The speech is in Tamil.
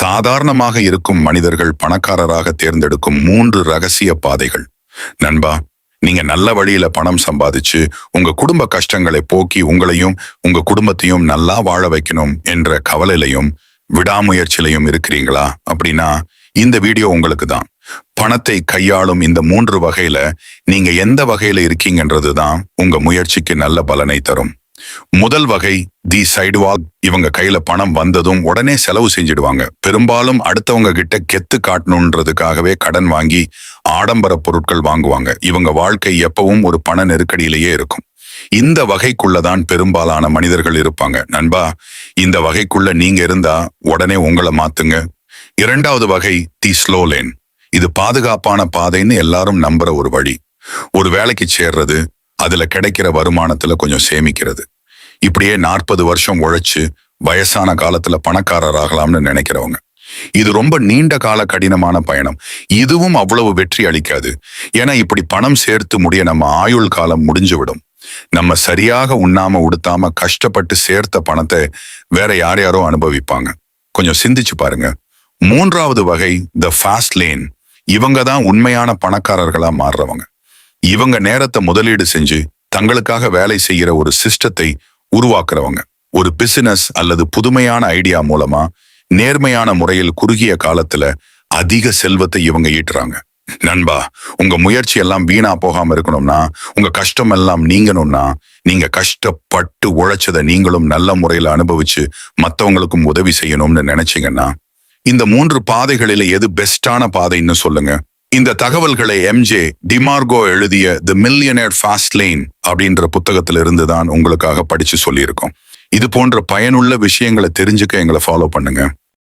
சாதாரணமாக இருக்கும் மனிதர்கள் பணக்காரராக தேர்ந்தெடுக்கும் 3 ரகசிய பாதைகள். நண்பா, நீங்க நல்ல வழியில பணம் சம்பாதிச்சு உங்க குடும்ப கஷ்டங்களை போக்கி உங்களையும் உங்க குடும்பத்தையும் நல்லா வாழ வைக்கணும் என்ற கவலையிலையும் விடாமுயற்சியிலையும் இருக்கிறீங்களா? அப்படின்னா இந்த வீடியோ உங்களுக்கு தான். பணத்தை கையாளும் இந்த 3 வகையில நீங்க எந்த வகையில இருக்கீங்கன்றது தான் உங்க முயற்சிக்கு நல்ல பலனை தரும். முதல் வகை தி சைடுவாக். இவங்க கையில பணம் வந்ததும் உடனே செலவு செஞ்சிடுவாங்க. பெரும்பாலும் அடுத்தவங்க கிட்ட கெத்து காட்டணுன்றதுக்காகவே கடன் வாங்கி ஆடம்பர பொருட்கள் வாங்குவாங்க. இவங்க வாழ்க்கை எப்பவும் ஒரு பண நெருக்கடியிலேயே இருக்கும். இந்த வகைக்குள்ளதான் பெரும்பாலான மனிதர்கள் இருப்பாங்க. நண்பா, இந்த வகைக்குள்ள நீங்க இருந்தா உடனே உங்களை மாத்துங்க. இரண்டாவது வகை தி ஸ்லோ லேன். இது பாதுகாப்பான பாதைன்னு எல்லாரும் நம்புற ஒரு வழி. ஒரு வேலைக்கு சேர்றது, அதுல கிடைக்கிற வருமானத்துல கொஞ்சம் சேமிக்கிறது. இப்படியே 40 வருஷம் உழைச்சு வயசான காலத்துல பணக்காரராகலாம்னு நினைக்கிறவங்க. இது ரொம்ப நீண்ட கால கடினமான பயணம். இதுவும் அவ்வளவு வெற்றி அளிக்காது. ஏன்னா இப்படி பணம் சேர்த்து முடிய நம்ம ஆயுள் காலம் முடிஞ்சு விடும். நம்ம சரியாக உண்ணாம உடுத்தாம கஷ்டப்பட்டு சேர்த்த பணத்தை வேற யாரோ அனுபவிப்பாங்க. கொஞ்சம் சிந்திச்சு பாருங்க. மூன்றாவது வகை த ஃபாஸ்ட் லேன். இவங்க தான் உண்மையான பணக்காரர்களா மாறுறவங்க. இவங்க நேரத்தை முதலீடு செஞ்சு தங்களுக்காக வேலை செய்யற ஒரு சிஸ்டத்தை உருவாக்குறவங்க. ஒரு பிசினஸ் அல்லது புதுமையான ஐடியா மூலமா நேர்மையான முறையில் குறுகிய காலத்துல அதிக செல்வத்தை இவங்க ஈட்டுறாங்க. நண்பா, உங்க முயற்சி எல்லாம் வீணா போகாம இருக்கணும்னா, உங்க கஷ்டம் எல்லாம் நீங்கணும்னா, நீங்க கஷ்டப்பட்டு உழைச்சதை நீங்களும் நல்ல முறையில அனுபவிச்சு மத்தவங்களுக்கும் உதவி செய்யணும்னு நினைச்சீங்கன்னா இந்த 3 பாதைகளில எது பெஸ்டான பாதைன்னு சொல்லுங்க. இந்த தகவல்களை எம்ஜே டிமார்கோ எழுதிய தி மில்லியனர் ஃபாஸ்ட் லேன் அப்படின்ற புத்தகத்துல இருந்து தான் உங்களுக்காக படிச்சு சொல்லியிருக்கோம். இது போன்ற பயனுள்ள விஷயங்களை தெரிஞ்சுக்க எங்களை ஃபாலோ பண்ணுங்க.